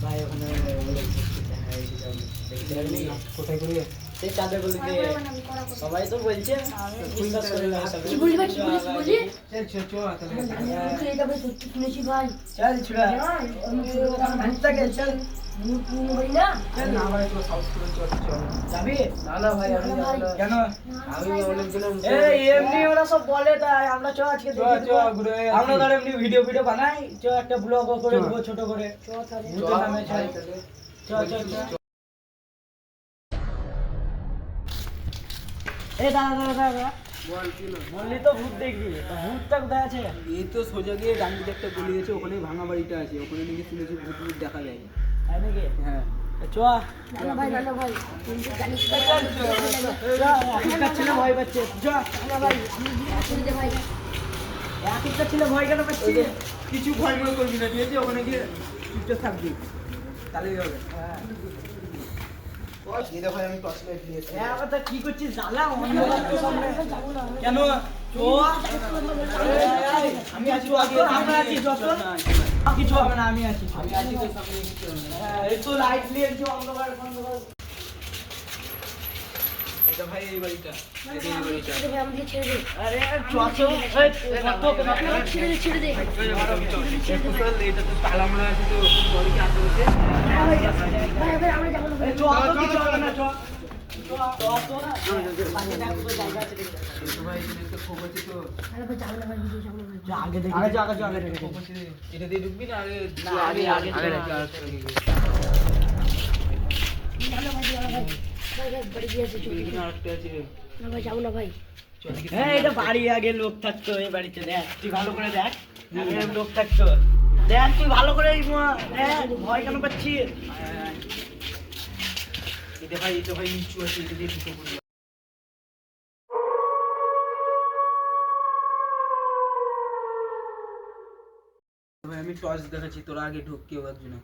ভাই ওখানে কোথায় করে সেই চাঁদের গলিতে সবাই তো বলছে বিশ্বাস করে না কি বলি ভাই কি বলি চল চল চল এটা ভাই সত্যি শুনেছি ভাই চল ছুড়া ঘুরতে গেল চল বলি না চল না ভাই তো সাউথ করে চল চল যাবি না না ভাই আমি যাব না কেন আমি অনেকদিন এই এমনি ওরা সব বলে তাই আমরা চ আজকে দেখি চ ঘুরে আমরা ধর এমনি ভিডিও বানাই চ একটা ব্লগ করে দেব ছোট করে চ তাহলে ভূতের নামে চল চল এই দাদা বল কি না বললি তো ভূত দেখবি ভূতটা কোথায় আছে এই তো সোজা গিয়ে ডান দিকে একটা গলি আছে, ওখানে ভাঙা বাড়িটা আছে, ওখানে নাকি শুনেছি ভূত দেখা যায়। তাই নাকি হ্যাঁ চ না ভাই তুমি জানিস একটা ছেলে ভয় পাচ্ছে চ না ভাই আমি শুনে দে ভাই একটা ছেলে ভয় কেন পাচ্ছে কিছু ভয় মনে করবি না, ঠিক আছে? ওখানে গিয়ে চুপচাপ থাকবি, তাহলেই হবে। এই দেখো আমি টর্চ লাইট নিয়েছি। তা কি করছিস জ্বালা অন্ধকার তো সামনে কেন চ আমি আছি আমরা আছি যত কিছু হবে না আমি আছি আমি আছি তো সামনে কিছু হবে না। এই তো লাইট নিয়ে যে অন্ধকার এটা ভাই এই বাড়িটা, এই বাড়িটা। আমাকে ছেড়ে দে আরে ছেড়ে দে এটা তো তালা মারা আছে, তো পরে কি আসতে হচ্ছে? ভাই ভাই আমরা যাবো না ভাই কিছু হবে না চ এই তো ভাই এখানে একটা খোপ আছে তো। আরে ভাই যাবো না ভাই ভিডিও যাবো না ভাই আগে দেখি আগে খোপ আছে, এটা দিয়ে ঢুকবি না? আগে আগে ঢুকবি। ভালো ভাই ভাই ভাই বাড়ি গিয়ে আছে চল এখানে আরেকটা আছে। না ভাই যাবো না ভাই চল দেখি। হ্যাঁ এটা বাড়ি আগে লোক থাকতো এই বাড়িতে দেখ তুই ভালো করে দেখ আগে লোক থাকতো দেখ তুই ভালো করে ভয় কেন পাচ্ছিস এটা ভাই নিচু আছে, এটা দিয়ে ঢুকে পড়বি। ভাই আমি টর্চ দেখাচ্ছি, তোরা আগে ঢুক, কেউ আসবি না।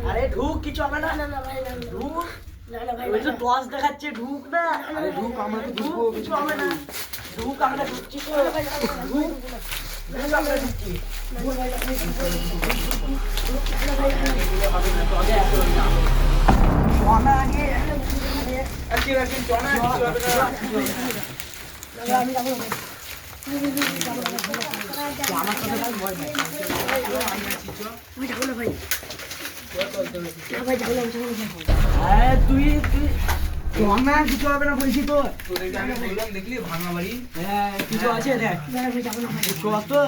আরে ঢুক কিছু হবে না না না ভাই না ঢুক না না ভাই ওই তো টর্চ দেখাচ্ছে ঢুক না আরে ঢুক, আমরা তো ঢুকবো, কিছু হবে না ঢুক আমরা ঢুকছি তো ঢুক আমরা ঢুকছি সোনা আগে আজকে রাখেন, চল না, কিছু হবে না। আমি যাবো না আমার সাথে তার ভয় নাই ভাই যাবো না ভাই না ভাই যাবো না আরে তুই সোনা কিছু হবে না বলছি তো তোদেরকে আমি বললাম, দেখলি ভাঙা বাড়ি। হ্যাঁ কিছু আছে দেখ না ভাই যাবো না ভাই কিছু তো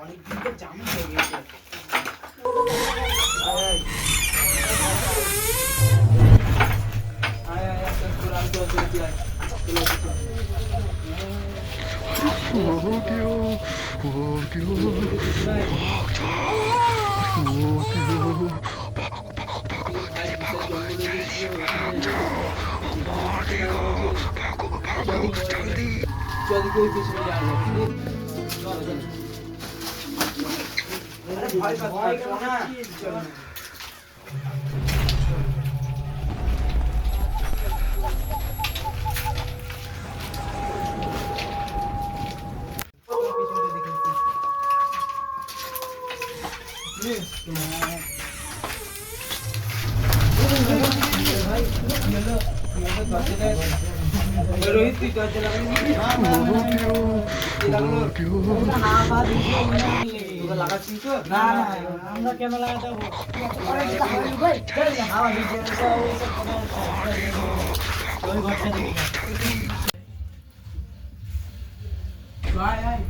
অনেকদিন তো জাম হয়ে গেছে। আয় আয় আস্তে আস্তে তোরা আসতে আসতে আসতে আয়। চলে আসতে। চল কই পিছনে যা আরে ভয় পাচ্ছিস না, চল না। রোহিত তুই দরজা লাগাবি? লাগাচ্ছিস তো? না আমরা কেন লাগাতে হবো ভাই হাওয়া দিচ্ছে ওই ঘরটা দেখি আয় আয়।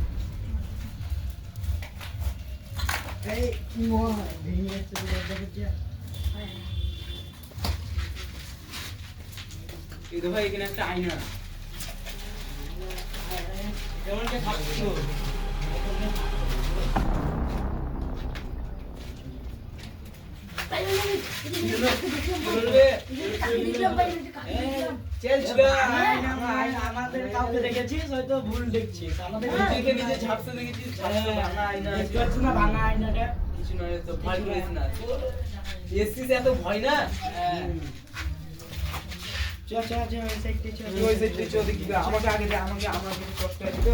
এই কি মনে হয় ভেঙে যাচ্ছে তো দরজা করছে এই তো ভাই এখানে একটা আয়না, যেমন একটা থাকতো। ভাই কি হলো? কি বলবে? ভাই আমাদের কাউকে দেখেছিস হয়তো ভুল দেখছিস আমাদের নিজেকে নিজে ঝাপসে দেখেছিস ভাঙা আয়না দেখতে পাচ্ছিস না ভাঙা আয়নাটা কিছু নয় তো ভয় করিস না এসছিস এত ভয় না চ চ চ ওই সাইডে চ ওই সাইডে চল দেখি আমাকে আগে দে আমাকে আমার কিছু কষ্ট আছে তো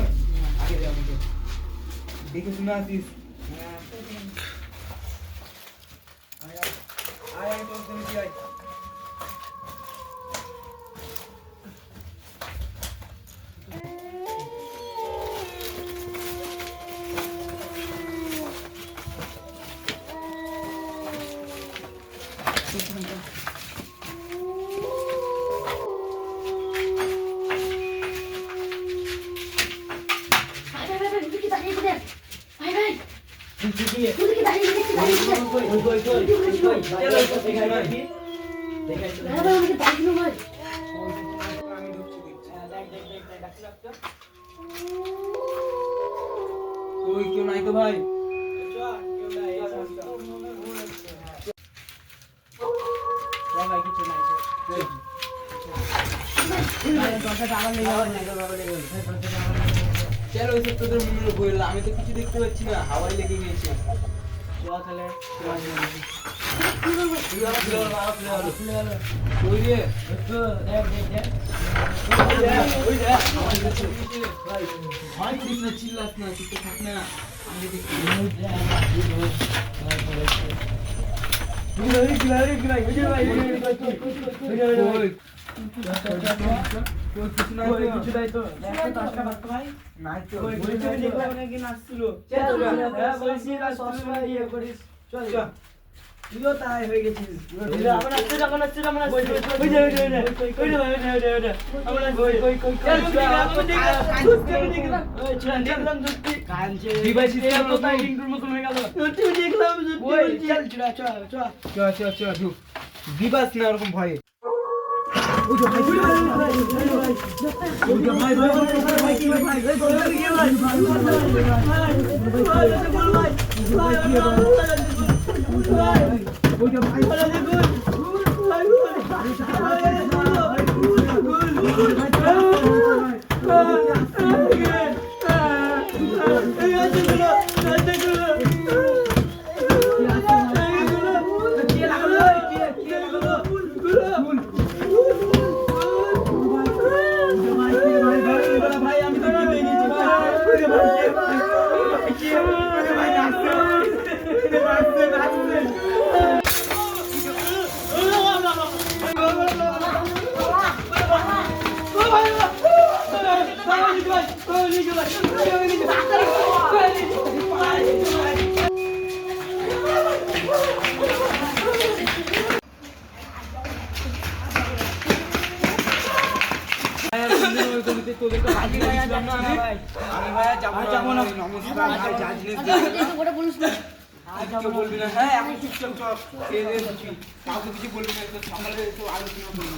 আগে দে আমাকে দেখে শুনে আসিস আয় আয় আয় তোর তুমি কি আয় আমি ঢুকছি ওই কেউ নাই তো ভাই চলো ওই সব তোদের মনে বললাম আমি তো কিছু দেখতে পাচ্ছি না হাওয়ায় লেগে গিয়েছে ওই রে ভয় করিস না চিল্লাস না চুপে থাক না আমি দেখছি তুইও তাই হয়ে গেছিস দিবাস না ওরকম ভয়ে বলবি না হ্যাঁ এখন চুপচাপ চল কাউকে কিছু বলবি না সকালে আলোচনা করবি